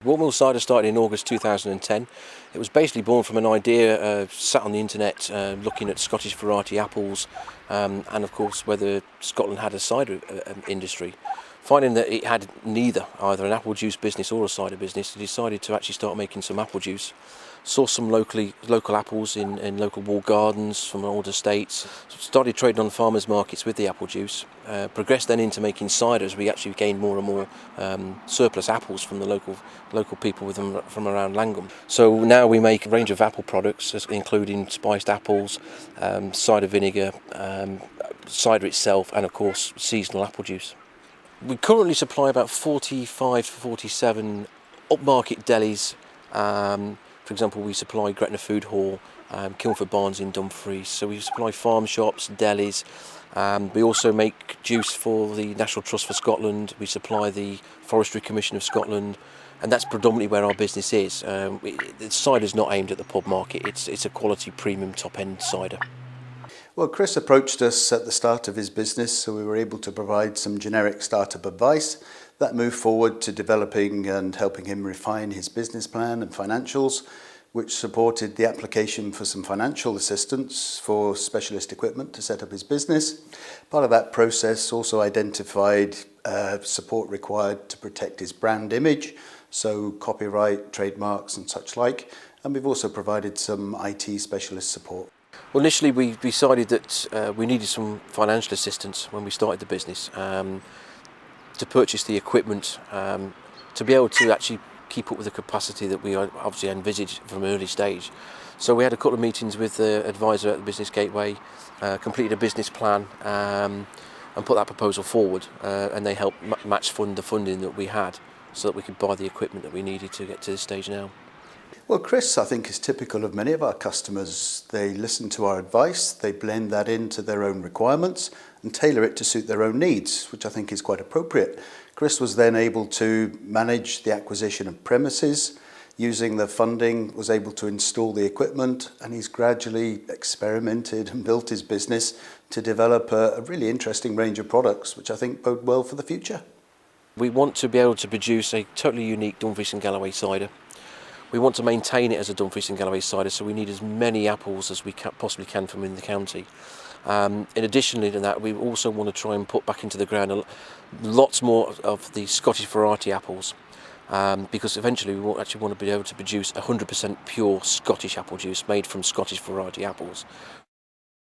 Waulkmill Cider started in August 2010. It was basically born from an idea, sat on the internet looking at Scottish variety apples and of course whether Scotland had a cider industry. Finding that it had neither, either an apple juice business or a cider business, I decided to actually start making some apple juice. Sourced some local apples in local walled gardens from old estates. Started trading on farmers markets with the apple juice. Progressed then into making cider as we actually gained more and more surplus apples from the local people from around Langham. So now we make a range of apple products, including spiced apples, cider vinegar, cider itself, and of course seasonal apple juice. We currently supply about 45 to 47 upmarket delis. For example, we supply Gretna Food Hall, Kilnford Barnes in Dumfries. So we supply farm shops, delis. We also make juice for the National Trust for Scotland. We supply the Forestry Commission of Scotland, and that's predominantly where our business is. The cider is not aimed at the pub market. It's a quality premium top-end cider. Well, Chris approached us at the start of his business, so we were able to provide some generic startup advice. That moved forward to developing and helping him refine his business plan and financials, which supported the application for some financial assistance for specialist equipment to set up his business. Part of that process also identified support required to protect his brand image, so copyright, trademarks and such like. And we've also provided some IT specialist support. Well, initially we decided that we needed some financial assistance when we started the business to purchase the equipment to be able to actually keep up with the capacity that we obviously envisaged from an early stage. So we had a couple of meetings with the advisor at the Business Gateway, completed a business plan and put that proposal forward, and they helped match fund the funding that we had so that we could buy the equipment that we needed to get to this stage now. Well, Chris, I think, is typical of many of our customers. They listen to our advice, they blend that into their own requirements and tailor it to suit their own needs, which I think is quite appropriate. Chris was then able to manage the acquisition of premises, using the funding, was able to install the equipment, and he's gradually experimented and built his business to develop a really interesting range of products, which I think bode well for the future. We want to be able to produce a totally unique Dumfries and Galloway cider. We want to maintain it as a Dumfries and Galloway cider, so we need as many apples as we possibly can from in the county. In addition to that, we also want to try and put back into the ground lots more of the Scottish variety apples, because eventually we actually want to be able to produce 100% pure Scottish apple juice made from Scottish variety apples.